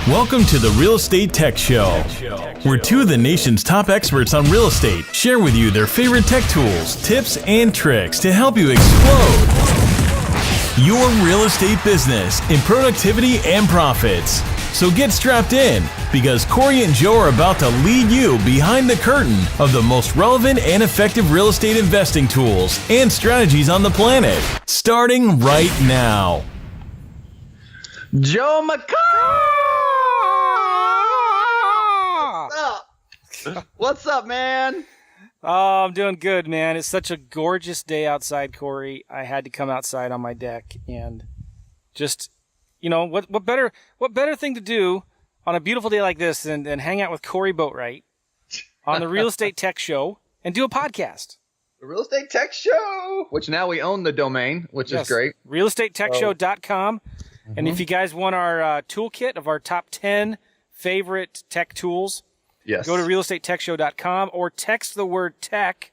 Welcome to the Real Estate Tech Show, where two of the nation's top experts on real estate share with you their favorite tech tools, tips, and tricks to help you explode your real estate business in productivity and profits. So get strapped in, because Cory and Joe are about to lead you behind the curtain of the most relevant and effective real estate investing tools and strategies on the planet, starting right now. Joe McCall! What's up, man? Oh, I'm doing good, man. It's such a gorgeous day outside, Cory. I had to come outside on my deck and just, you know, what better thing to do on a beautiful day like this than hang out with Cory Boatwright on the Real Estate Tech Show and do a podcast. The Real Estate Tech Show, which now we own the domain, which is great. RealEstateTechShow.com. And if you guys want our toolkit of our top 10 favorite tech tools, go to RealEstateTechShow.com or text the word tech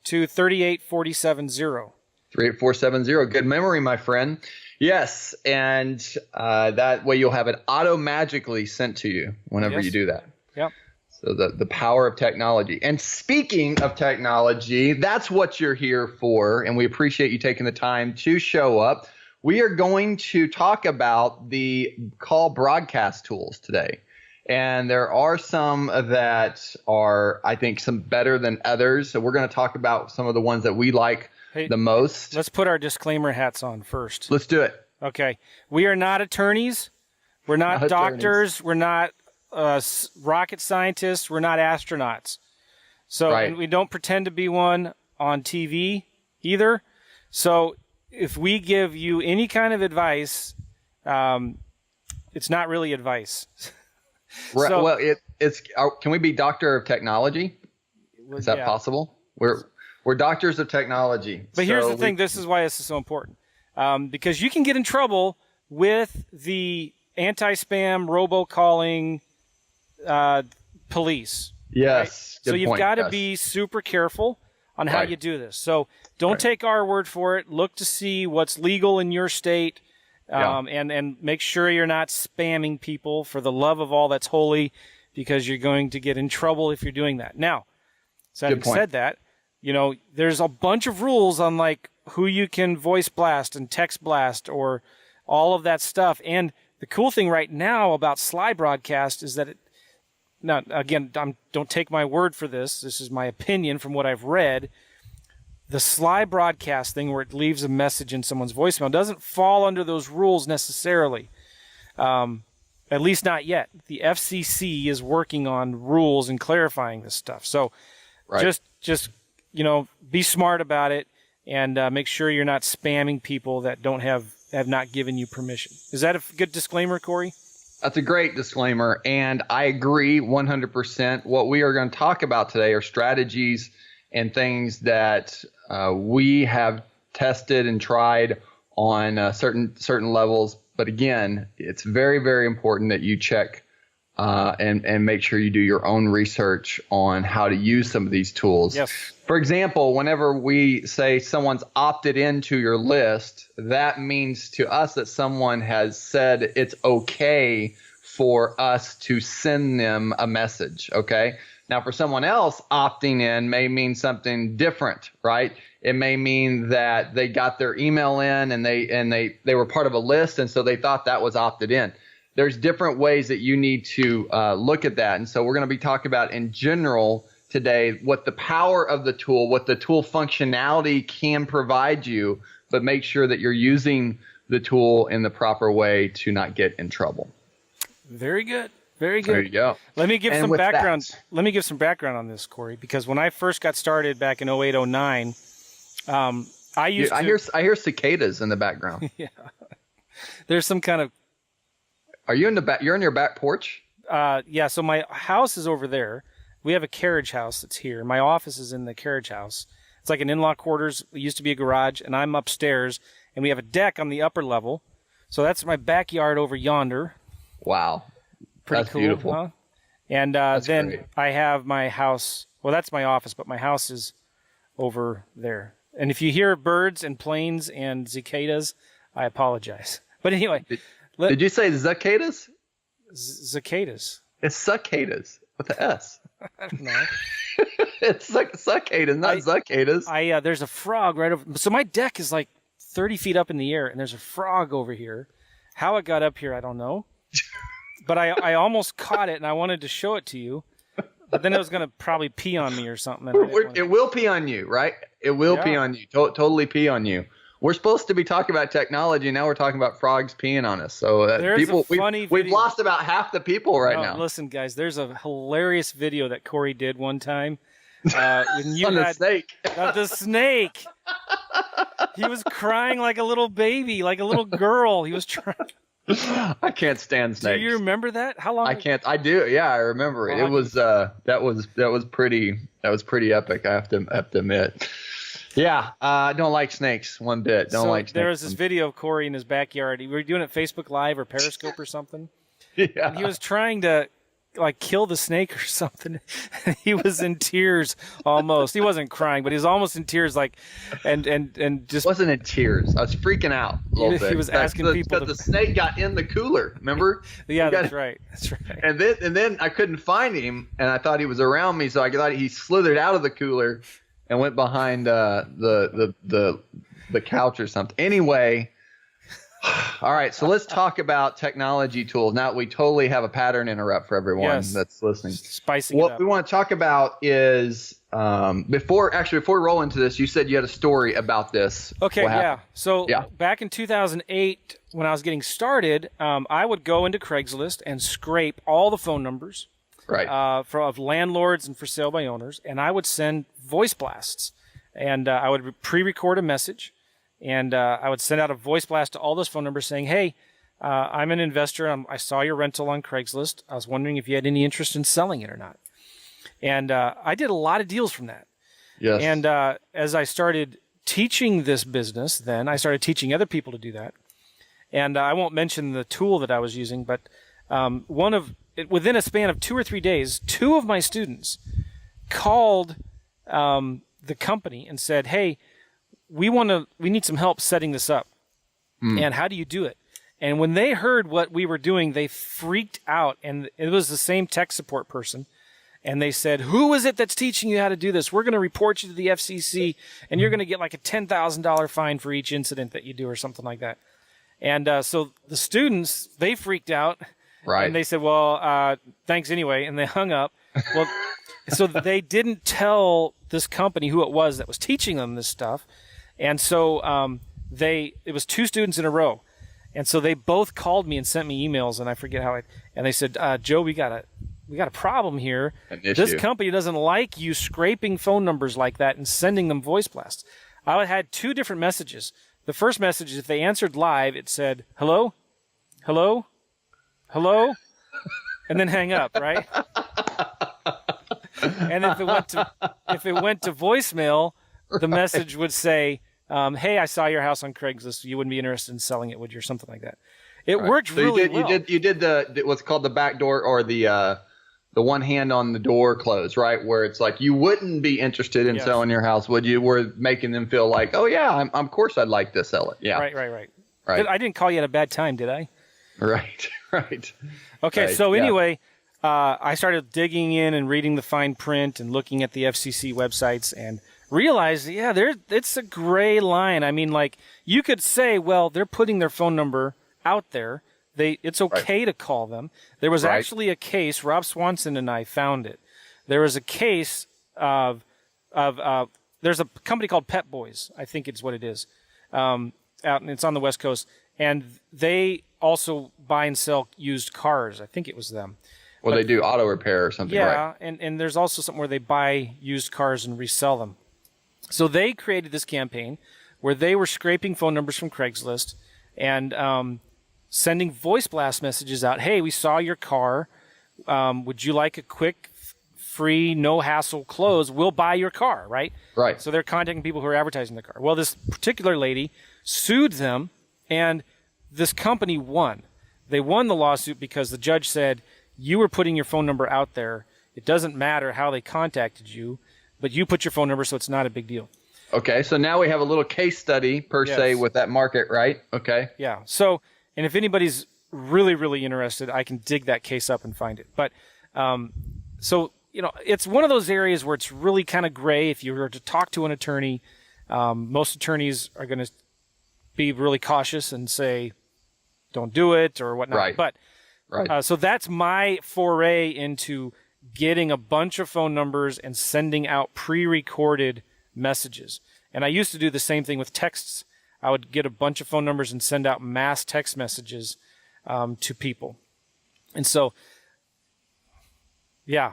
to 38470. 38470. Good memory, my friend. Yes, and that way you'll have it auto-magically sent to you whenever you do that. Yep. So the power of technology. And speaking of technology, that's what you're here for, and we appreciate you taking the time to show up. We are going to talk about the call broadcast tools today. And there are some that are, I think, some better than others. So we're going to talk about some of the ones that we like the most. Let's put our disclaimer hats on first. Let's do it. Okay. We are not attorneys. We're not doctors. We're not rocket scientists. We're not astronauts. So and we don't pretend to be one on TV either. So if we give you any kind of advice, it's not really advice. So, well, it's can we be doctor of technology? Is that possible? We're doctors of technology. But here's the thing. This is why this is so important. Because you can get in trouble with the anti-spam robocalling police. Yes. Right? So you've got to be super careful on how you do this. So don't take our word for it. Look to see what's legal in your state. And make sure you're not spamming people for the love of all that's holy, because you're going to get in trouble if you're doing that. Now, so having said that, you know, there's a bunch of rules on like who you can voice blast and text blast or all of that stuff. And the cool thing right now about Sly Broadcast is that don't take my word for this. This is my opinion from what I've read. The Sly Broadcast thing, where it leaves a message in someone's voicemail, doesn't fall under those rules necessarily. At least not yet. The FCC is working on rules and clarifying this stuff. So just you know, be smart about it and make sure you're not spamming people that have not given you permission. Is that a good disclaimer, Cory? That's a great disclaimer, and I agree 100%. What we are going to talk about today are strategies and things that we have tested and tried on certain levels. But again, it's very, very important that you check and make sure you do your own research on how to use some of these tools. Yes. For example, whenever we say someone's opted into your list, that means to us that someone has said it's okay for us to send them a message, okay? Now, for someone else, opting in may mean something different, right? It may mean that they got their email in and they were part of a list, and so they thought that was opted in. There's different ways that you need to look at that, and so we're going to be talking about in general today what the power of the tool, what the tool functionality can provide you, but make sure that you're using the tool in the proper way to not get in trouble. Very good. Very good. There you go. Let me give some background. Let me give some background on this, Cory, because when I first got started back in 08, 09, I hear cicadas in the background. Yeah. There's some kind of. Are you in the back? You're in your back porch? Yeah. So my house is over there. We have a carriage house that's here. My office is in the carriage house. It's like an in-law quarters. It used to be a garage, and I'm upstairs, and we have a deck on the upper level. So that's my backyard over yonder. Wow. Pretty that's cool, beautiful. Huh? And then great. I have my house. Well, that's my office, but my house is over there. And if you hear birds and planes and cicadas, I apologize. But anyway. Did you say cicadas? Cicadas. It's cicadas with an S. I don't know. It's cicadas, not cicadas. There's a frog right over. So my deck is like 30 feet up in the air, and there's a frog over here. How it got up here, I don't know. But I almost caught it, and I wanted to show it to you. But then it was going to probably pee on me or something. It will pee on you, right? It will pee on you. Totally pee on you. We're supposed to be talking about technology. Now we're talking about frogs peeing on us. So we've lost about half the people now. Listen, guys, there's a hilarious video that Cory did one time. When you on the snake. The snake. He was crying like a little baby, like a little girl. He was trying. I can't stand snakes. Do you remember that? How long? I can't. I do. Yeah, I remember it. It was that was pretty epic. I have to admit. Yeah, I don't like snakes one bit. Don't like snakes. There was this video of Cory in his backyard. We were doing it Facebook Live or Periscope or something. Yeah. And he was trying to kill the snake or something. He was in tears almost. He wasn't crying, but he was almost in tears, and just wasn't in tears. I was freaking out a little bit. He was asking people because the snake got in the cooler. Remember? Yeah, that's right. That's right. And then I couldn't find him, and I thought he was around me, so I thought he slithered out of the cooler and went behind the couch or something. Anyway. All right, so let's talk about technology tools. Now we totally have a pattern interrupt for everyone that's listening. Spicing it up. What we want to talk about is before we roll into this, you said you had a story about this. Okay, yeah. So back in 2008, when I was getting started, I would go into Craigslist and scrape all the phone numbers of landlords and for sale by owners, and I would send voice blasts, and I would pre-record a message. And I would send out a voice blast to all those phone numbers saying, hey, I'm an investor. I saw your rental on Craigslist. I was wondering if you had any interest in selling it or not. And I did a lot of deals from that. Yes. And as I started teaching this business, then I started teaching other people to do that. And I won't mention the tool that I was using, but within a span of 2 or 3 days, 2 of my students called the company and said, hey, we need some help setting this up. And how do you do it? And when they heard what we were doing, they freaked out. And it was the same tech support person. And they said, who is it that's teaching you how to do this? We're going to report you to the FCC, and you're going to get like a $10,000 fine for each incident that you do or something like that. And so the students, they freaked out. Right. And they said, well, thanks anyway. And they hung up. Well, so they didn't tell this company who it was that was teaching them this stuff. And so it was 2 students in a row. And so they both called me and sent me emails, and I forget how and they said, Joe, we got a problem here. This company doesn't like you scraping phone numbers like that and sending them voice blasts. I had 2 different messages. The first message, if they answered live, it said, hello, hello, hello, and then hang up, right? And if it went to voicemail, the message would say, hey, I saw your house on Craigslist. You wouldn't be interested in selling it, would you? Or something like that. It worked really well. You did what's called the back door, or the one hand on the door close, right? Where it's like, you wouldn't be interested in selling your house, would you? We're making them feel like, oh yeah, of course I'd like to sell it. Yeah. Right. I didn't call you at a bad time, did I? Right. Okay. Right, so anyway, I started digging in and reading the fine print and looking at the FCC websites and realized, it's a gray line. I mean, like, you could say, well, they're putting their phone number out there. It's okay to call them. There was actually a case. Rob Swanson and I found it. There was a case of there's a company called Pet Boys, I think it's what it is, out, and it's on the West Coast, and they also buy and sell used cars. I think it was them. Well, they do auto repair or something, right? Yeah, and there's also something where they buy used cars and resell them. So they created this campaign where they were scraping phone numbers from Craigslist and sending voice blast messages out. Hey, we saw your car. Would you like a quick, free, no-hassle close? We'll buy your car, right? Right. So they're contacting people who are advertising the car. Well, this particular lady sued them, and this company won. They won the lawsuit because the judge said, you were putting your phone number out there. It doesn't matter how they contacted you, but you put your phone number, so it's not a big deal. Okay, so now we have a little case study, per se, with that market, right? Okay. Yeah. So, and if anybody's really, really interested, I can dig that case up and find it. But so, it's one of those areas where it's really kind of gray. If you were to talk to an attorney, most attorneys are going to be really cautious and say, don't do it or whatnot. Right. But so that's my foray into getting a bunch of phone numbers and sending out pre-recorded messages. And I used to do the same thing with texts. I would get a bunch of phone numbers and send out mass text messages to people. And so, yeah,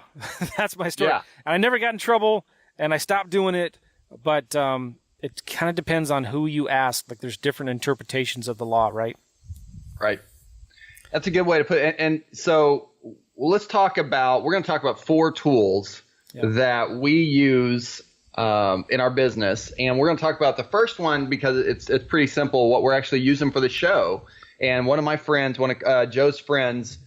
that's my story. Yeah. And I never got in trouble, and I stopped doing it, but it kind of depends on who you ask. Like, there's different interpretations of the law, right? Right. That's a good way to put it. And so we're going to talk about 4 tools that we use in our business. And we're going to talk about the first one because it's pretty simple, what we're actually using for the show. And one of my friends, one of Joe's friends,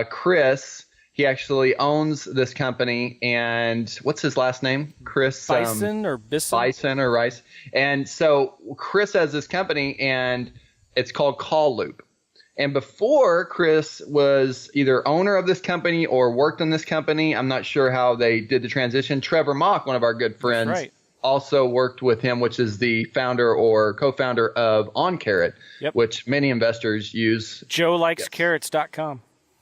Chris, he actually owns this company. And what's his last name? Chris Bison or Bison? Bison or Rice. And so Chris has this company, and it's called Call Loop. And before, Chris was either owner of this company or worked on this company. I'm not sure how they did the transition. Trevor Mock, one of our good friends, also worked with him, which is the founder or co-founder of OnCarrot, which many investors use. JoeLikesCarrots.com.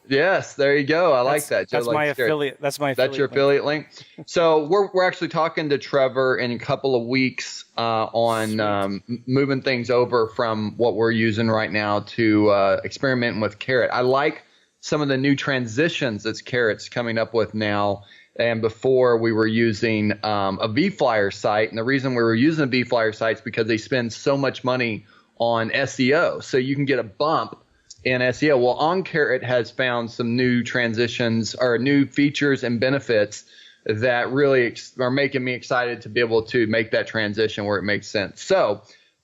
Yes, there you go. I like that. That's my affiliate. That's your affiliate link. So we're actually talking to Trevor in a couple of weeks on moving things over from what we're using right now to experimenting with Carrot. I like some of the new transitions that Carrot's coming up with now. And before we were using a vFlyer site, and the reason we were using a vFlyer site is because they spend so much money on SEO, so you can get a bump in SEO. Well, OnCarrot has found some new transitions or new features and benefits that really are making me excited to be able to make that transition where it makes sense. So,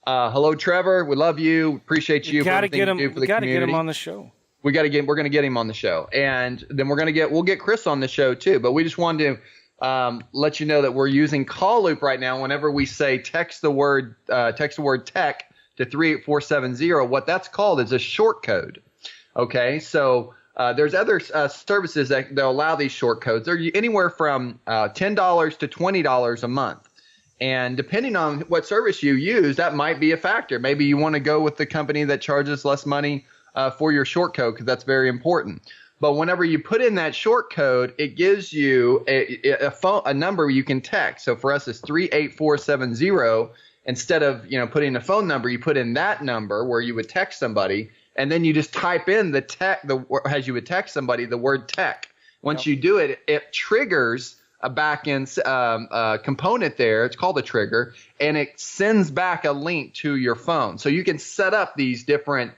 hello, Trevor. We love you. Appreciate you for everything you do for the community. Got to get him on the show. We're going to get him on the show, and then we'll get Chris on the show too. But we just wanted to let you know that we're using Call Loop right now. Whenever we say text the word tech to 38470, what that's called is a short code. Okay, so there's other services that they'll allow these short codes. They're anywhere from $10 to $20 a month. And depending on what service you use, that might be a factor. Maybe you want to go with the company that charges less money for your short code, because that's very important. But whenever you put in that short code, it gives you a number you can text. So for us, it's 38470. Instead of putting a phone number, you put in that number where you would text somebody, and then you just type in as you would text somebody, the word tech. Once you do it, it triggers a back-end component there. It's called a trigger, and it sends back a link to your phone. So you can set up these different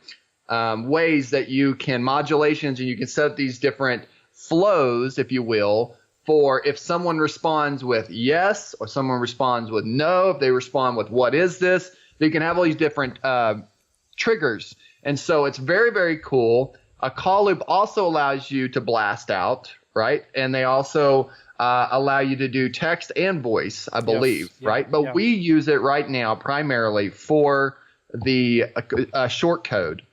ways that you can modulations, and you can set up these different flows, if you will, for if someone responds with yes or someone responds with no, if they respond with what is this, you can have all these different triggers. And so it's very, very cool. A Call Loop also allows you to blast out, right? And they also allow you to do text and voice, I believe, right? But we use it right now primarily for the short code.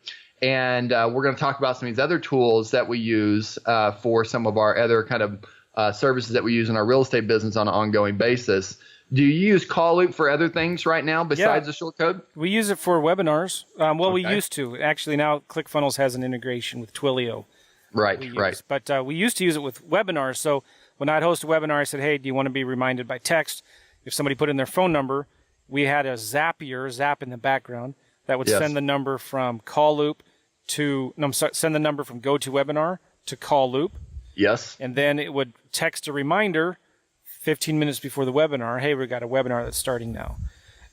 And we're going to talk about some of these other tools that we use for some of our other kind of services that we use in our real estate business on an ongoing basis. Do you use Call Loop for other things right now besides the short code? We use it for webinars. We used to. Actually, now ClickFunnels has an integration with Twilio. Right. But we used to use it with webinars. So when I'd host a webinar, I said, hey, do you want to be reminded by text? If somebody put in their phone number, we had a Zapier, Zap in the background, that would send the number from Call Loop send the number from GoToWebinar to Call Loop. Yes. And then it would text a reminder 15 minutes before the webinar, hey, we've got a webinar that's starting now.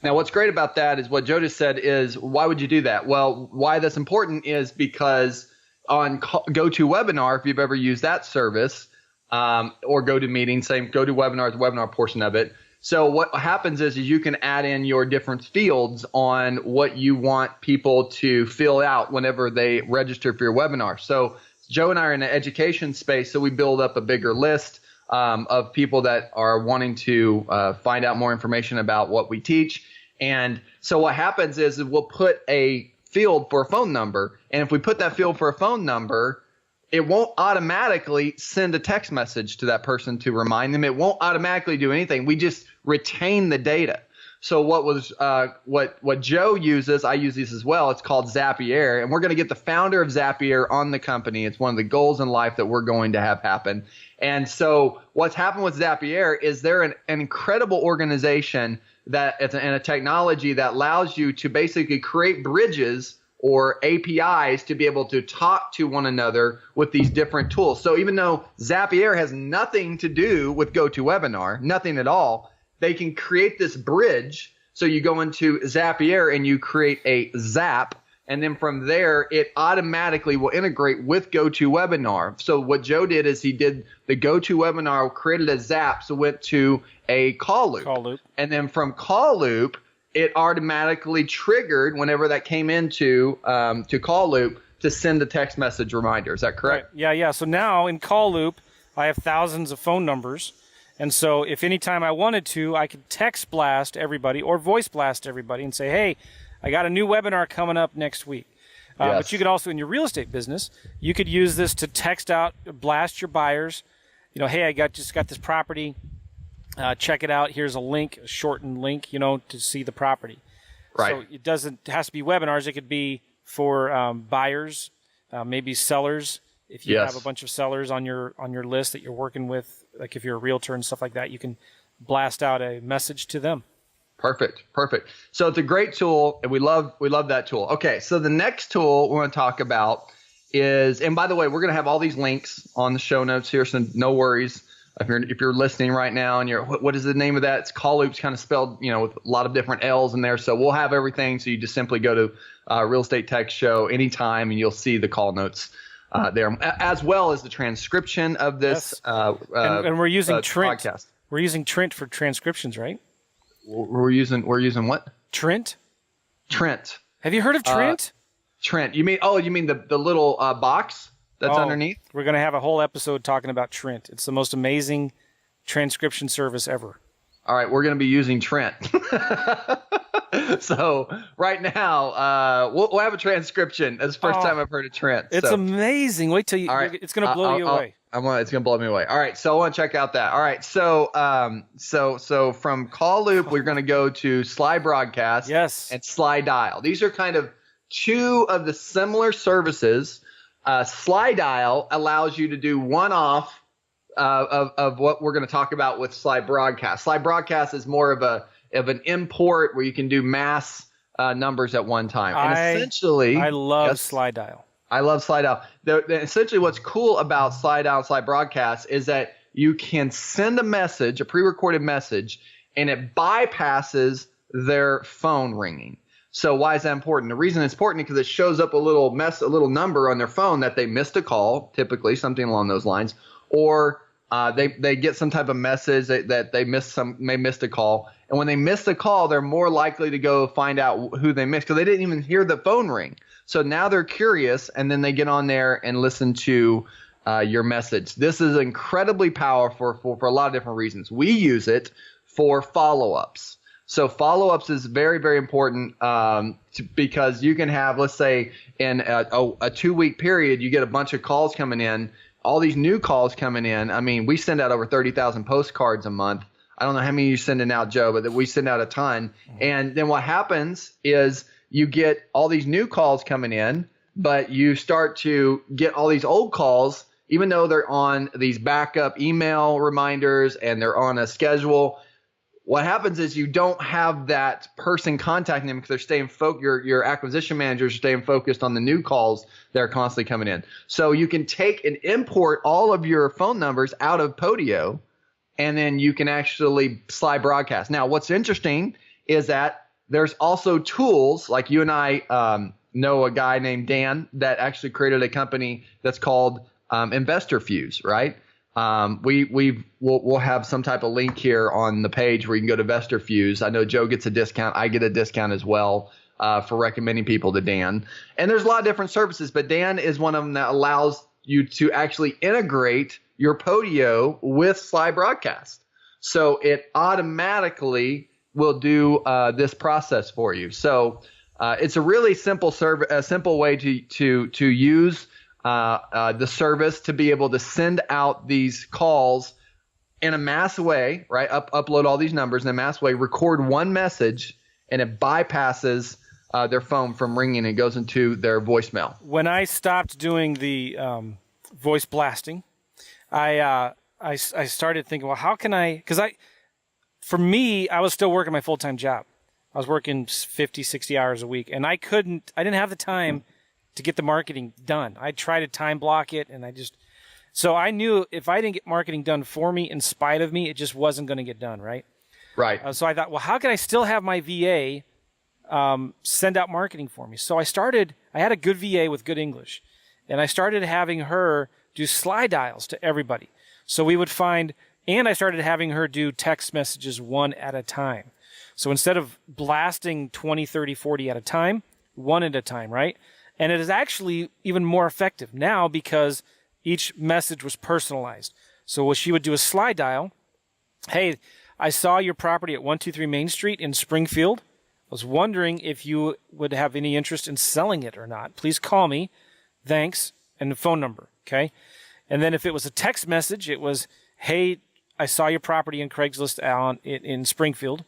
Now, what's great about that is what Joe just said is, why would you do that? Well, why that's important is because on GoToWebinar, if you've ever used that service, or GoToMeeting, same GoToWebinar is the webinar portion of it. So what happens is you can add in your different fields on what you want people to fill out whenever they register for your webinar. So Joe and I are in the education space, so we build up a bigger list of people that are wanting to find out more information about what we teach. And so what happens is we'll put a field for a phone number, And if we put that field for a phone number, it won't automatically send a text message to that person to remind them. It won't automatically do anything. We just retain the data. So what Joe uses, I use these as well. It's called Zapier, and we're going to get the founder of Zapier on the company. It's one of the goals in life that we're going to have happen. And so what's happened with Zapier is they're an incredible organization and a technology that allows you to basically create bridges or APIs to be able to talk to one another with these different tools. So even though Zapier has nothing to do with GoToWebinar, nothing at all, they can create this bridge. So you go into Zapier and you create a Zap, and then from there, it automatically will integrate with GoToWebinar. So what Joe did is he did the GoToWebinar, created a Zap, so went to a call loop. And then from call loop, it automatically triggered whenever that came into to call loop to send a text message reminder. Is that correct? Right. Yeah. So now in call loop, I have thousands of phone numbers. And so if anytime I wanted to, I could text blast everybody or voice blast everybody and say, hey, I got a new webinar coming up next week. Yes. But you could also, in your real estate business, you could use this to text out, blast your buyers. Hey, I just got this property. Check it out. Here's a link, a shortened link, to see the property. Right. So it has to be webinars. It could be for buyers, maybe sellers. If you have a bunch of sellers on your list that you're working with, like if you're a realtor and stuff like that, you can blast out a message to them. Perfect. So it's a great tool, and we love that tool. Okay, so the next tool we're going to talk about is, and by the way, we're going to have all these links on the show notes here, so no worries. If you're listening right now and what is the name of that? It's Call Loops, kind of spelled, with a lot of different L's in there. So we'll have everything. So you just simply go to Real Estate Tech Show anytime, and you'll see the call notes there, as well as the transcription of this. Yes. And we're using Trint. Podcast. We're using Trint for transcriptions, right? We're using what? Trint. Trint. Have you heard of Trint? Trint. You mean the little box that's underneath? We're going to have a whole episode talking about Trint. It's the most amazing transcription service ever. All right, we're going to be using Trint. So right now, we'll have a transcription. That's the first time I've heard of Trint. It's amazing. Wait till you. All right. It's going to blow you away. It's going to blow me away. All right, so I want to check out that. All right, so from Call Loop, we're going to go to Sly Broadcast. Yes. And Sly Dial. These are kind of two of the similar services. Sly Dial allows you to do one-off of what we're going to talk about with Sly Broadcast. Sly Broadcast is more of an import where you can do mass numbers at one time. And essentially, I love Sly Dial. I love Sly Dial. Essentially, what's cool about Sly Dial and Sly Broadcast is that you can send a message, a pre-recorded message, and it bypasses their phone ringing. So why is that important? The reason it's important is because it shows up a little number on their phone that they missed a call, typically something along those lines, or they get some type of message that they missed a call. And when they miss the call, they're more likely to go find out who they missed because they didn't even hear the phone ring. So now they're curious, and then they get on there and listen to your message. This is incredibly powerful for a lot of different reasons. We use it for follow-ups. So follow-ups is very, very important because you can have, let's say, in a 2-week period, you get a bunch of calls coming in, all these new calls coming in. I mean, we send out over 30,000 postcards a month. I don't know how many you're sending out, Joe, but we send out a ton. And then what happens is you get all these new calls coming in, but you start to get all these old calls, even though they're on these backup email reminders and they're on a schedule. What happens is you don't have that person contacting them because they're staying focused. Your acquisition managers are staying focused on the new calls that are constantly coming in. So you can take and import all of your phone numbers out of Podio, and then you can actually Sly Broadcast. Now, what's interesting is that there's also tools like you and I know a guy named Dan that actually created a company that's called Investor Fuse, right? We'll have some type of link here on the page where you can go to Investor Fuse. I know Joe gets a discount. I get a discount as well for recommending people to Dan. And there's a lot of different services, but Dan is one of them that allows you to actually integrate your Podio with Sly Broadcast. So it automatically will do this process for you. So It's a really simple simple way to use the service to be able to send out these calls in a mass way, right? Upload all these numbers in a mass way, record one message, and it bypasses their phone from ringing and goes into their voicemail. When I stopped doing the voice blasting, I started thinking, well, how can I? Because for me, I was still working my full-time job. I was working 50, 60 hours a week, and I didn't have the time to get the marketing done. I tried to time block it, and so I knew if I didn't get marketing done for me, in spite of me, it just wasn't going to get done, right? Right. So I thought, well, how can I still have my VA send out marketing for me? So I had a good VA with good English, and I started having her do Sly Dials to everybody. So we would and I started having her do text messages one at a time. So instead of blasting 20, 30, 40 at a time, one at a time, right? And it is actually even more effective now because each message was personalized. So she would do a Sly Dial. Hey, I saw your property at 123 Main Street in Springfield. I was wondering if you would have any interest in selling it or not. Please call me. Thanks. And the phone number, okay? And then if it was a text message, it was, hey, I saw your property in Craigslist in Springfield.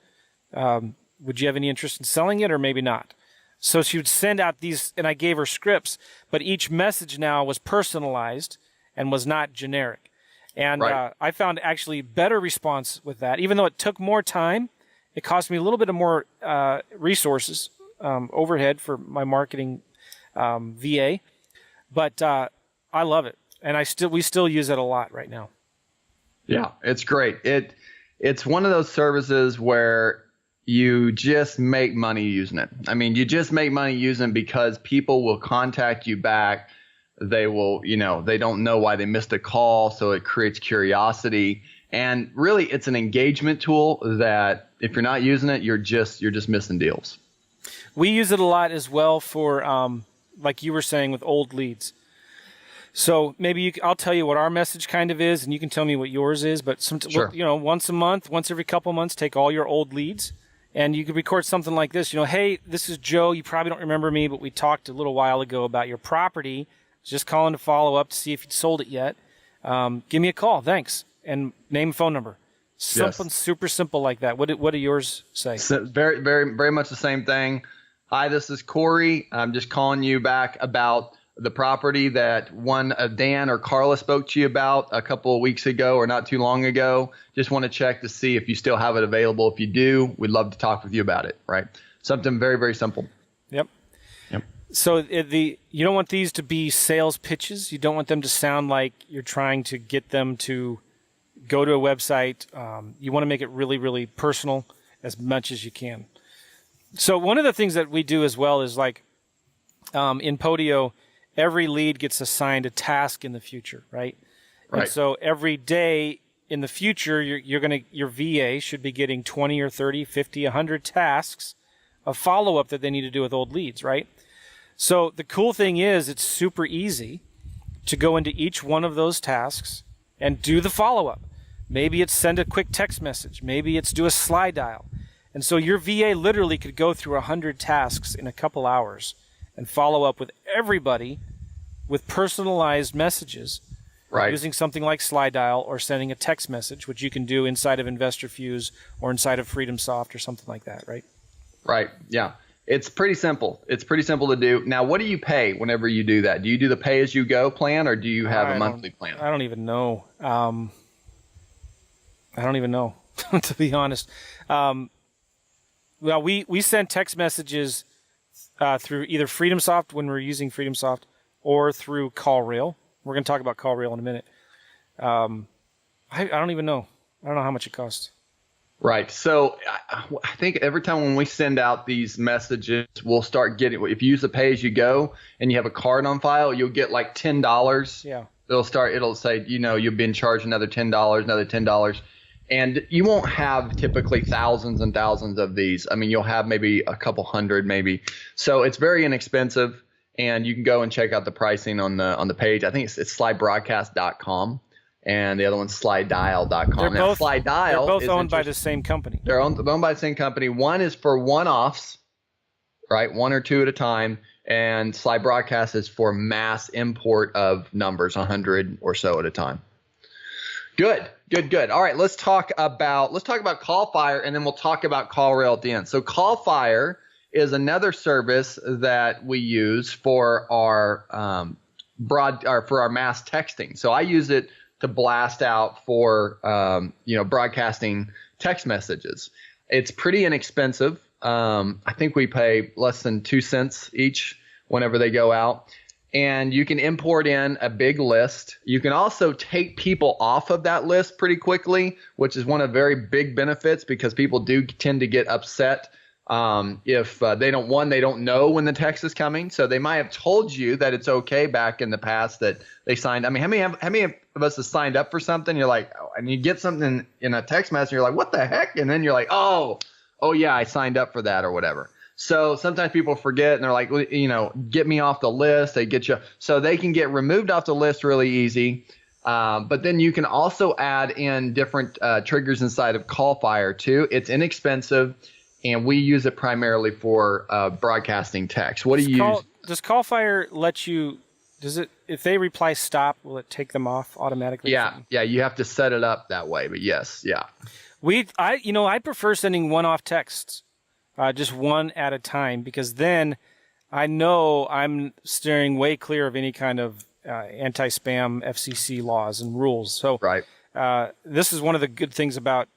Would you have any interest in selling it or maybe not? So she would send out these, and I gave her scripts, but each message now was personalized and was not generic. And right. I found actually better response with that. Even though it took more time, it cost me a little bit of more resources, overhead for my marketing VA. But I love it, and we still use it a lot right now. Yeah, it's great. It's one of those services where you just make money using it. I mean, you just make money using it because people will contact you back. They will, they don't know why they missed a call, so it creates curiosity. And really, it's an engagement tool that if you're not using it, you're just missing deals. We use it a lot as well for, like you were saying, with old leads. So maybe I'll tell you what our message kind of is, and you can tell me what yours is. But sure. Once a month, once every couple months, take all your old leads, and you could record something like this. Hey, this is Joe. You probably don't remember me, but we talked a little while ago about your property. Just calling to follow up to see if you'd sold it yet. Give me a call. Thanks. And name, phone number. Something super simple like that. What do yours say? So very, very, very much the same thing. Hi, this is Cory. I'm just calling you back about the property that Dan or Carla spoke to you about a couple of weeks ago or not too long ago. Just want to check to see if you still have it available. If you do, we'd love to talk with you about it, right? Something very, very simple. Yep. So you don't want these to be sales pitches. You don't want them to sound like you're trying to get them to go to a website. You want to make it really, really personal as much as you can. So one of the things that we do as well is like in Podio, every lead gets assigned a task in the future, right? Right. And so every day in the future, your VA should be getting 20 or 30, 50, 100 tasks of follow-up that they need to do with old leads, right? So the cool thing is it's super easy to go into each one of those tasks and do the follow-up. Maybe it's send a quick text message. Maybe it's do a Sly Dial. And so your VA literally could go through 100 tasks in a couple hours and follow up with everybody with personalized messages, right, using something like Sly Dial or sending a text message, which you can do inside of InvestorFuse or inside of FreedomSoft or something like that, right? Right, yeah. It's pretty simple. It's pretty simple to do. Now, what do you pay whenever you do that? Do you do the pay-as-you-go plan, or do you have a monthly plan? I don't even know. I don't even know, to be honest. Well, we send text messages through either FreedomSoft when we're using FreedomSoft or through CallRail. We're going to talk about CallRail in a minute. I don't even know. I don't know how much it costs. Right. So I think every time when we send out these messages, we'll start getting, if you use the pay-as-you-go and you have a card on file, you'll get like $10. Yeah. It'll say, you've been charged another $10, another $10. And you won't have typically thousands and thousands of these. I mean, you'll have maybe a couple hundred maybe. So it's very inexpensive, and you can go and check out the pricing on the page. I think it's slybroadcast.com, and the other one's slydial.com. They're Slydial both owned by the same company. They're owned by the same company. One is for one-offs, right? 1 or 2 at a time. And Sly Broadcast is for mass import of numbers, 100 or so at a time. Good. All right, let's talk about CallFire, and then we'll talk about CallRail at the end. So CallFire is another service that we use for our for our mass texting. So I use it to blast out for broadcasting text messages. It's pretty inexpensive. I think we pay less than 2 cents each whenever they go out. And you can import in a big list. You can also take people off of that list pretty quickly, which is one of the very big benefits, because people do tend to get upset if they don't know when the text is coming. So they might have told you that it's okay back in the past that they signed. I mean, how many of us have signed up for something? You're like, oh, and you get something in a text message, you're like, what the heck? And then you're like, oh yeah, I signed up for that or whatever. So sometimes people forget and they're like, get me off the list. They get you, so they can get removed off the list really easy. But then you can also add in different triggers inside of CallFire too. It's inexpensive, and we use it primarily for broadcasting text. What do you use? Does CallFire let you? Does it? If they reply stop, will it take them off automatically? Yeah. You have to set it up that way. But yes, yeah. I prefer sending one-off texts. Just one at a time, because then I know I'm steering way clear of any kind of anti-spam FCC laws and rules. So right. This is one of the good things about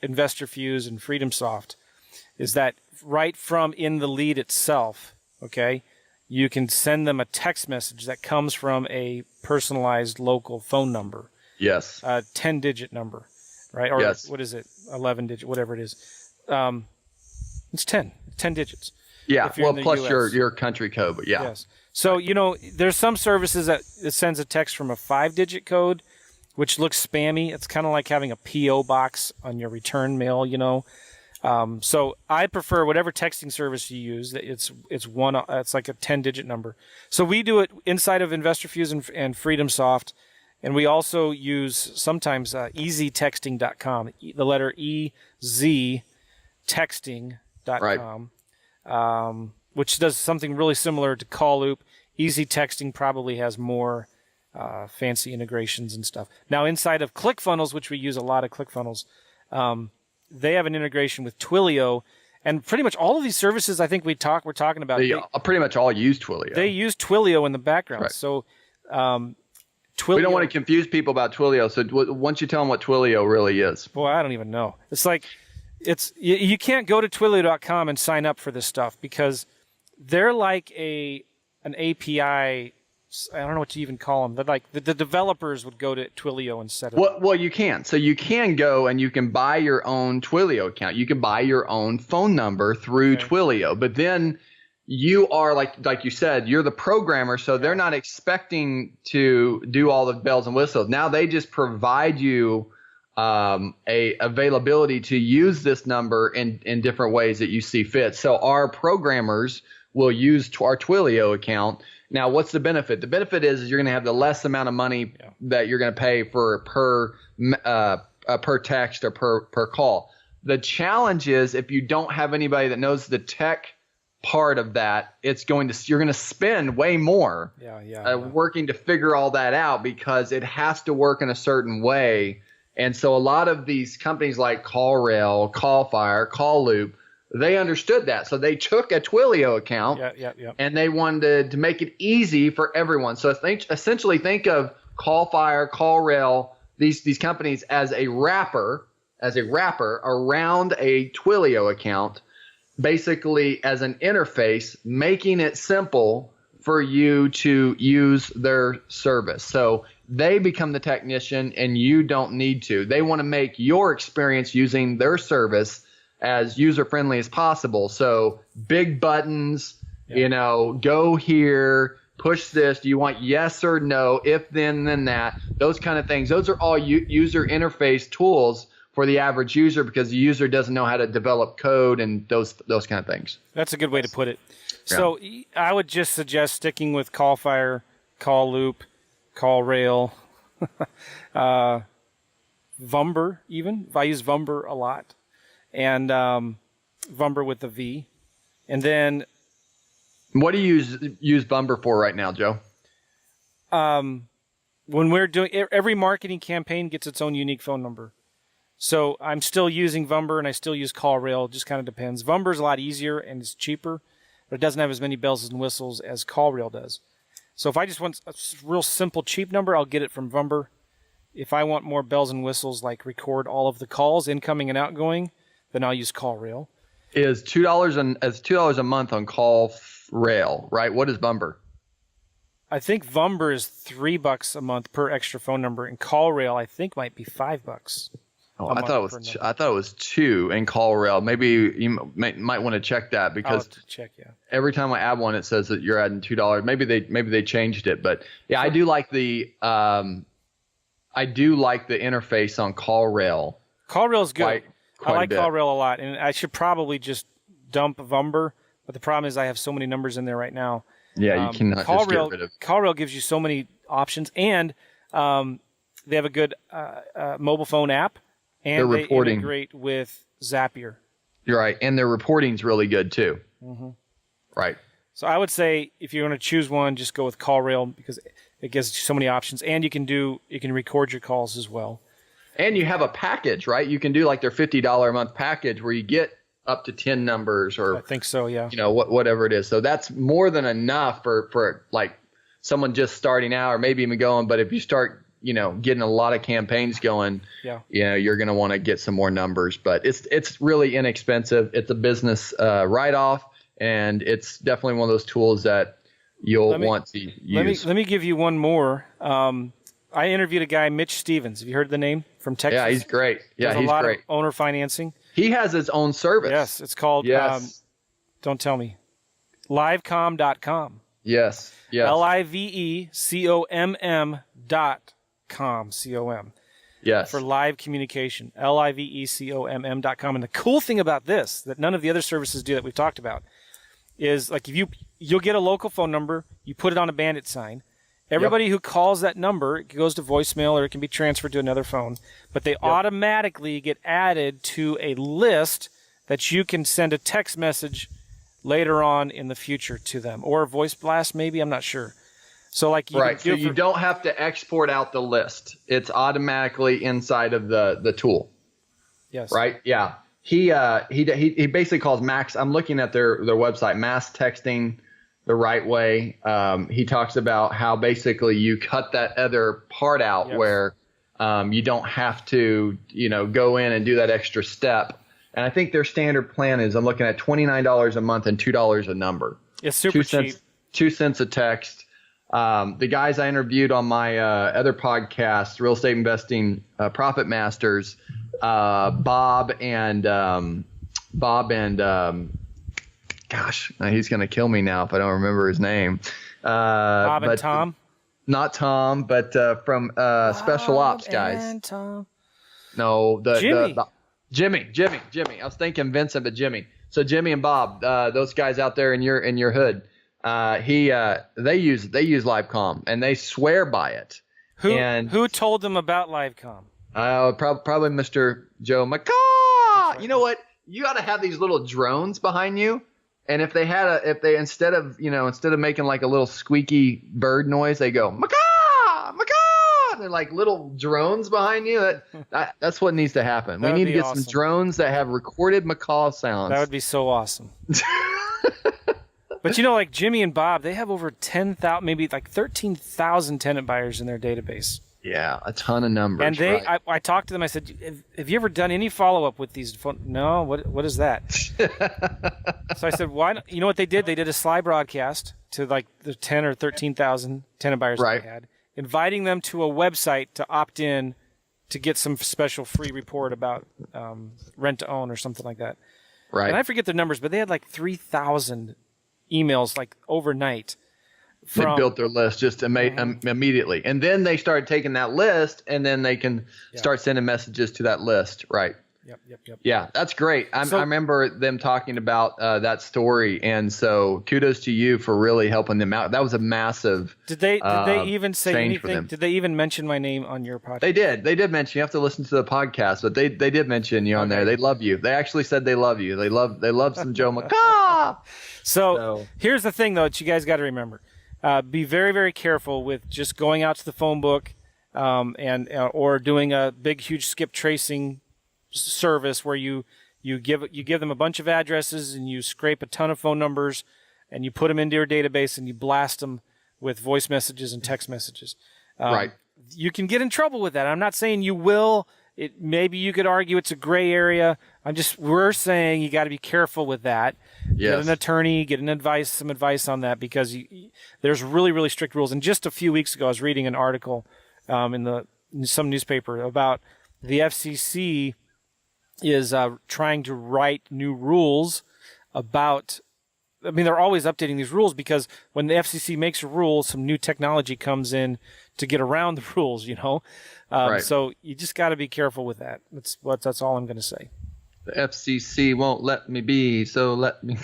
InvestorFuse and FreedomSoft, is that right from in the lead itself, okay, you can send them a text message that comes from a personalized local phone number. Yes. A 10-digit number, right? Or yes. What is it? 11-digit, whatever it is. It's 10 digits. Yeah, well, plus US. your country code, but yeah. Yes. So, there's some services that it sends a text from a 5-digit code, which looks spammy. It's kind of like having a P.O. box on your return mail, So I prefer whatever texting service you use. It's like a 10-digit number. So we do it inside of InvestorFuse and FreedomSoft, and we also use sometimes easytexting.com, the letter EZ texting.com, which does something really similar to CallLoop. Easy Texting probably has more fancy integrations and stuff. Now, inside of ClickFunnels, which we use a lot of ClickFunnels, they have an integration with Twilio, and pretty much all of these services I think we're talking about. They pretty much all use Twilio. They use Twilio in the background. Right. So Twilio. We don't want to confuse people about Twilio, so once you tell them what Twilio really is. Boy, I don't even know. It's like, you can't go to Twilio.com and sign up for this stuff, because they're like an API. I don't know what to even call them. They're like the developers would go to Twilio and set it up. Well, you can. So you can go and you can buy your own Twilio account. You can buy your own phone number through Twilio. But then you are, like you said, you're the programmer, so they're not expecting to do all the bells and whistles. Now they just provide you a availability to use this number in different ways that you see fit. So our programmers will use our Twilio account. Now, what's the benefit? The benefit is you're going to have the less amount of money that you're going to pay for per text or per call. The challenge is, if you don't have anybody that knows the tech part of that, you're going to spend way more working to figure all that out, because it has to work in a certain way. And so a lot of these companies like CallRail, CallFire, CallLoop, they understood that. So they took a Twilio account and they wanted to make it easy for everyone. So essentially think of CallFire, CallRail, these companies as a wrapper around a Twilio account, basically as an interface, making it simple for you to use their service. So they become the technician and you don't need to. They want to make your experience using their service as user-friendly as possible. So big buttons, go here, push this. Do you want yes or no? If then that. Those kind of things. Those are all user interface tools for the average user, because the user doesn't know how to develop code and those kind of things. That's a good way to put it. So I would just suggest sticking with CallFire, CallLoop, CallRail, Vumber even. I use Vumber a lot. And Vumber with the V. And then What do you use Vumber for right now, Joe? When we're doing every marketing campaign gets its own unique phone number. So I'm still using Vumber and I still use CallRail. It just kind of depends. Vumber's a lot easier and it's cheaper, but it doesn't have as many bells and whistles as CallRail does. So if I just want a real simple, cheap number, I'll get it from Vumber. If I want more bells and whistles, like record all of the calls, incoming and outgoing, then I'll use CallRail. Is $2 a month on CallRail, right? What is Vumber? I think Vumber is $3 a month per extra phone number, and CallRail I think might be $5. Oh, I thought it was $2 in CallRail. Maybe you might want to check that because I'll have to check, yeah. Every time I add one, it says that you're adding $2. Maybe they changed it, but yeah, I do like the interface on CallRail. CallRail's good. I like CallRail a lot, and I should probably just dump Vumber, but the problem is I have so many numbers in there right now. Yeah, you cannot just get rid of. CallRail gives you so many options, and they have a good mobile phone app, and they integrate with Zapier. You're right, and their reporting's really good too. Mm-hmm. Right. So I would say if you're going to choose one, just go with CallRail because it gives you so many options, and you can record your calls as well. And you have a package, right? You can do like their $50 a month package where you get up to 10 numbers or I think so, yeah. Whatever it is. So that's more than enough for like someone just starting out or maybe even going. But if you start, getting a lot of campaigns going, you're going to want to get some more numbers. But it's really inexpensive. It's a business write-off, and it's definitely one of those tools that you'll want to use. Let me give you one more. I interviewed a guy, Mitch Stephen. Have you heard the name from Texas? Yeah, he's great. Yeah, he's great. Of owner financing. He has his own service. Yes, it's called, don't tell me, livecom.com. Yes. LIVECOMM.com, C-O-M. Yes. For live communication, LIVECOMM.com. And the cool thing about this, that none of the other services do that we've talked about, is like you'll get a local phone number, you put it on a bandit sign. Everybody who calls that number, it goes to voicemail or it can be transferred to another phone, but they automatically get added to a list that you can send a text message later on in the future to them, or a voice blast maybe, I'm not sure. So like so you don't have to export out the list. It's automatically inside of the tool. Yes. Right? Yeah. He basically calls max. I'm looking at their website, mass texting the right way. He talks about how basically you cut that other part out where you don't have to, go in and do that extra step. And I think their standard plan is, I'm looking at $29 a month and $2 a number. It's super cheap. 2 cents a text. The guys I interviewed on my other podcast, Real Estate Investing Profit Masters, Bob and gosh, he's going to kill me now if I don't remember his name. Bob and Tom? Not Tom, but from Special Ops guys. And Tom. No, Jimmy. Jimmy. I was thinking Vincent, but Jimmy. So Jimmy and Bob, those guys out there in your hood, they use LiveCom and they swear by it. Who told them about LiveCom? Probably Mr. Joe McCaw. You know what? You got to have these little drones behind you. And if they instead of making like a little squeaky bird noise, they go macaw, macaw. And they're like little drones behind you. That's what needs to happen. We need to get some drones that have recorded macaw sounds. That would be so awesome. But like Jimmy and Bob, they have over 10,000, maybe like 13,000 tenant buyers in their database. Yeah, a ton of numbers. And I talked to them. I said, "Have you ever done any follow up with these?" No. What is that? So I said, "Why not?" You know what they did? They did a Sly broadcast to like the 10 or 13,000 tenant buyers they had, inviting them to a website to opt in to get some special free report about rent to own or something like that. Right. And I forget the numbers, but they had like 3,000 emails like overnight. They built their list just immediately. And then they started taking that list, and then they can start sending messages to that list. Right. Yep. Yeah, that's great. I remember them talking about that story, and so kudos to you for really helping them out. That was a massive. Did they even say anything? Did they even mention my name on your podcast? They did. They did mention. You have to listen to the podcast, but they did mention you on there. They love you. They actually said they love you. They love some Joe McCaw. So here's the thing, though, that you guys got to remember: be very, very careful with just going out to the phone book, or doing a big, huge skip tracing service where you give them a bunch of addresses and you scrape a ton of phone numbers and you put them into your database and you blast them with voice messages and text messages. Right. You can get in trouble with that. I'm not saying you will. Maybe you could argue it's a gray area. We're saying you got to be careful with that. Yes. Get an attorney, get some advice on that, because there's really, really strict rules. And just a few weeks ago, I was reading an article in some newspaper about the FCC is trying to write new rules about. I mean, they're always updating these rules, because when the FCC makes a rule, some new technology comes in to get around the rules, Right. So you just got to be careful with that. That's all I'm going to say. The FCC won't let me be, so let me.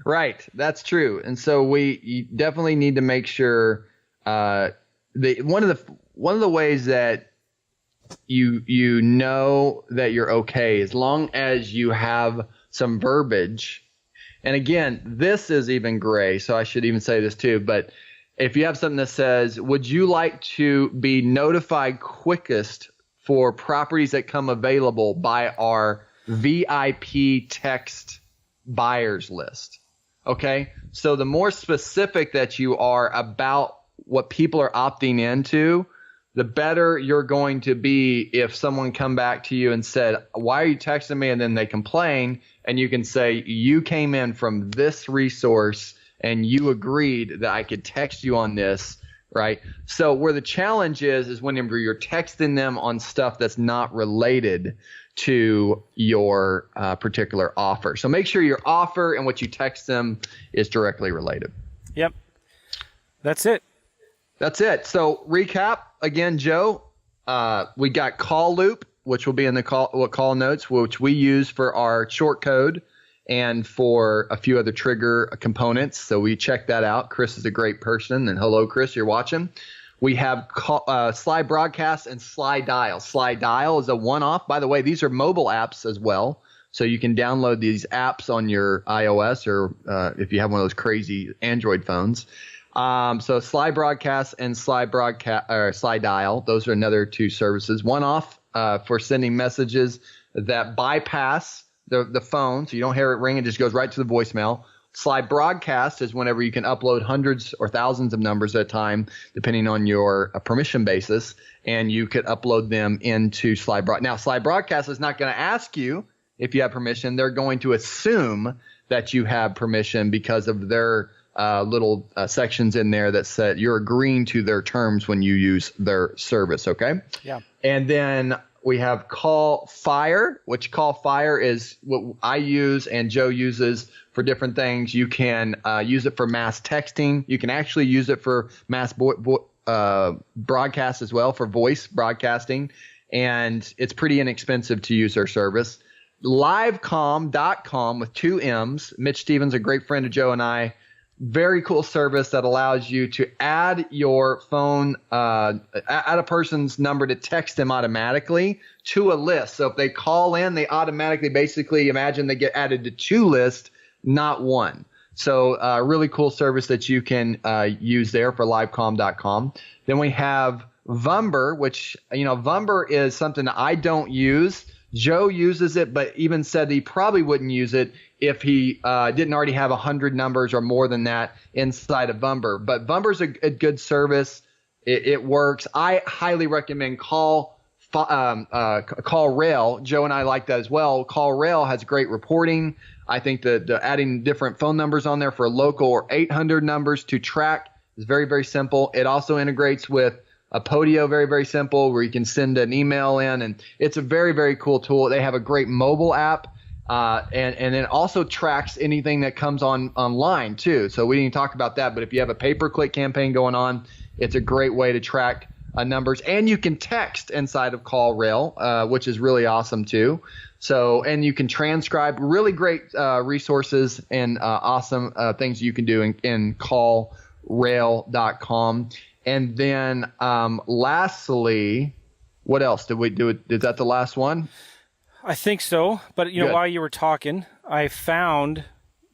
Right, that's true. And so you definitely need to make sure one of the ways that you know that you're okay, as long as you have some verbiage. And again, this is even gray, so I should even say this too, but if you have something that says, would you like to be notified quickest for properties that come available by our VIP text buyers list? Okay, so the more specific that you are about what people are opting into, the better you're going to be if someone come back to you and said, why are you texting me? And then they complain, and you can say, you came in from this resource and you agreed that I could text you on this, right? So where the challenge is whenever you're texting them on stuff that's not related to your particular offer. So make sure your offer and what you text them is directly related. Yep. That's it. So recap again, Joe. We got call loop, which will be in the call notes, which we use for our short code and for a few other trigger components. So we check that out. Chris is a great person, and hello, Chris, you're watching. We have Sly Broadcast and Sly Dial. Sly Dial is a one-off. By the way, these are mobile apps as well. So you can download these apps on your iOS or if you have one of those crazy Android phones. So Sly Broadcast and Sly Dial, those are another two services. One off for sending messages that bypass the phone, so you don't hear it ring, it just goes right to the voicemail. Sly Broadcast is whenever you can upload hundreds or thousands of numbers at a time, depending on your permission basis, and you could upload them into Sly Broadcast. Now, Sly Broadcast is not going to ask you if you have permission. They're going to assume that you have permission because of their little sections in there that said you're agreeing to their terms when you use their service, okay? Yeah. And then we have CallFire, which CallFire is what I use and Joe uses for different things. You can use it for mass texting. You can actually use it for mass broadcast as well, for voice broadcasting. And it's pretty inexpensive to use their service. Livecom.com with 2 M's. Mitch Stephen's a great friend of Joe and I. Very cool service that allows you to add your phone, add a person's number to text them automatically to a list. So if they call in, they automatically basically imagine they get added to 2 lists, not 1. So really cool service that you can use there for livecom.com. Then we have Vumber, which, Vumber is something that I don't use. Joe uses it, but even said he probably wouldn't use it if he didn't already have 100 numbers or more than that inside of Vumber. But Vumber's a good service. It works. I highly recommend CallRail. Joe and I like that as well. CallRail has great reporting. I think that adding different phone numbers on there for local or 800 numbers to track is very, very simple. It also integrates with Podio, very, very simple, where you can send an email in, and it's a very, very cool tool. They have a great mobile app, and it also tracks anything that comes online too. So we didn't talk about that, but if you have a pay-per-click campaign going on, it's a great way to track numbers, and you can text inside of CallRail, which is really awesome too. So, and you can transcribe. Really great resources and awesome things you can do in CallRail.com. And then lastly, what else did we do? Is that the last one? I think so. But you know, while you were talking, I found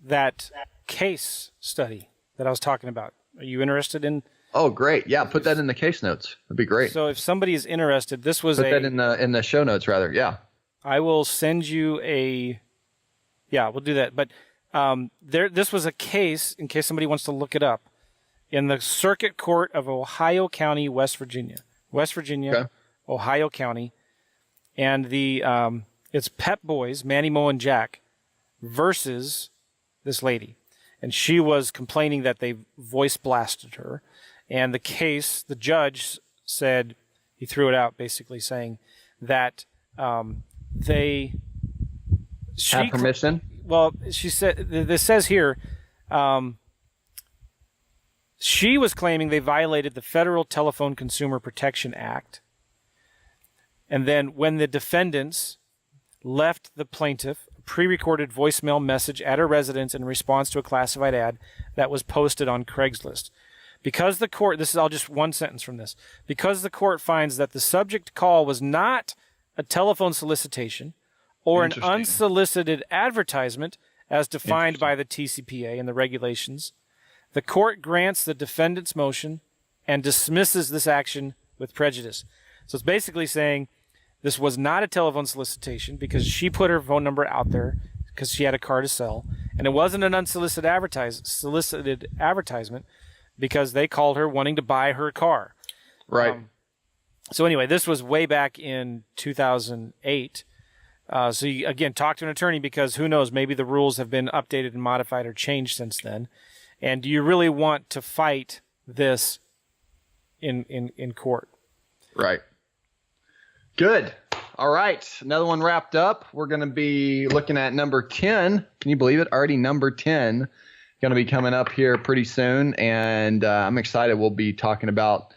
that case study that I was talking about. Are you interested in? Oh, great. Yeah, put that in the case notes. That'd be great. So if somebody is interested, this was put that in the show notes, rather. Yeah. I will send you yeah, we'll do that. But this was a case, in case somebody wants to look it up, in the Circuit Court of Ohio County, West Virginia. Okay. Ohio County. And it's Pep Boys, Manny, Mo, and Jack, versus this lady. And she was complaining that they voice blasted her. And the judge said, he threw it out basically saying that she have permission. Well, she said, this says here, she was claiming they violated the Federal Telephone Consumer Protection Act. And then when the defendants left the plaintiff a pre-recorded voicemail message at her residence in response to a classified ad that was posted on Craigslist. Because the court, this is all just one sentence from this, because the court finds that the subject call was not a telephone solicitation or an unsolicited advertisement as defined by the TCPA and the regulations, the court grants the defendant's motion and dismisses this action with prejudice. So it's basically saying this was not a telephone solicitation because she put her phone number out there because she had a car to sell, and it wasn't an unsolicited advertisement because they called her wanting to buy her car. Right. So anyway, this was way back in 2008. So you, again, talk to an attorney because who knows, maybe the rules have been updated and modified or changed since then. And do you really want to fight this in court? Right. Good. All right. Another one wrapped up. We're going to be looking at number 10. Can you believe it? Already number 10. Going to be coming up here pretty soon. And I'm excited. We'll be talking about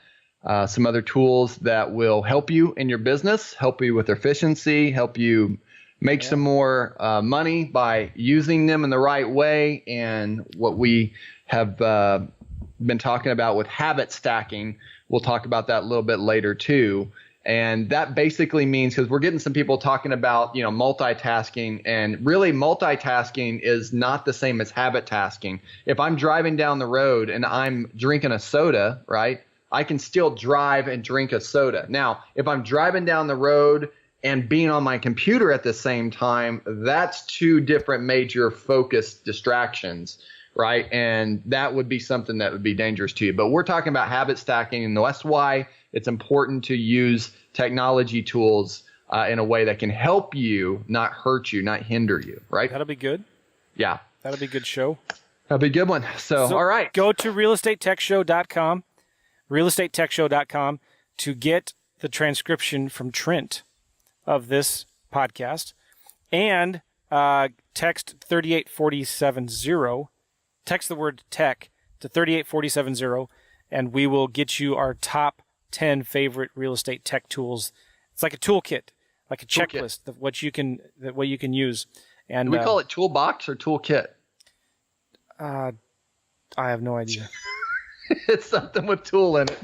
some other tools that will help you in your business, help you with efficiency, help you make some more money by using them in the right way. And what we have been talking about with habit stacking, we'll talk about that a little bit later too. And that basically means, because we're getting some people talking about, multitasking, and really multitasking is not the same as habit tasking. If I'm driving down the road and I'm drinking a soda, right, I can still drive and drink a soda. Now, if I'm driving down the road and being on my computer at the same time, that's two different major focus distractions, right? And that would be something that would be dangerous to you. But we're talking about habit stacking, and that's why it's important to use technology tools in a way that can help you, not hurt you, not hinder you, right? That'll be good. Yeah. That'll be a good show. That'll be a good one. So all right. Go to realestatetechshow.com, realestatetechshow.com to get the transcription from Trint of this podcast, and text 38470, text the word tech to 38470, and we will get you our top 10 favorite real estate tech tools. It's like a toolkit, like a checklist of what you can use. And do we call it toolbox or toolkit? I have no idea. It's something with tool in it.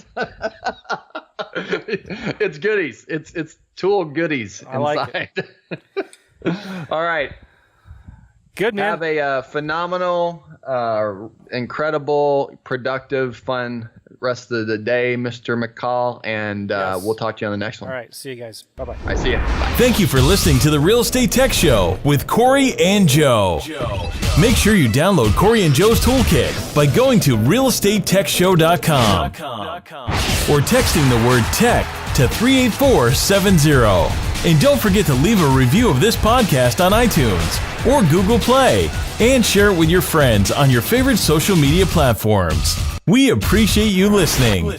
It's goodies. It's tool goodies inside. I like it. All right. Good, man. Have a phenomenal, incredible, productive, fun rest of the day, Mr. McCall, and we'll talk to you on the next one. All right. See you guys. Bye-bye. I see you. Bye. Thank you for listening to the Real Estate Tech Show with Cory and Joe. Make sure you download Cory and Joe's toolkit by going to realestatetechshow.com or texting the word tech to 38470. And don't forget to leave a review of this podcast on iTunes or Google Play and share it with your friends on your favorite social media platforms. We appreciate you listening.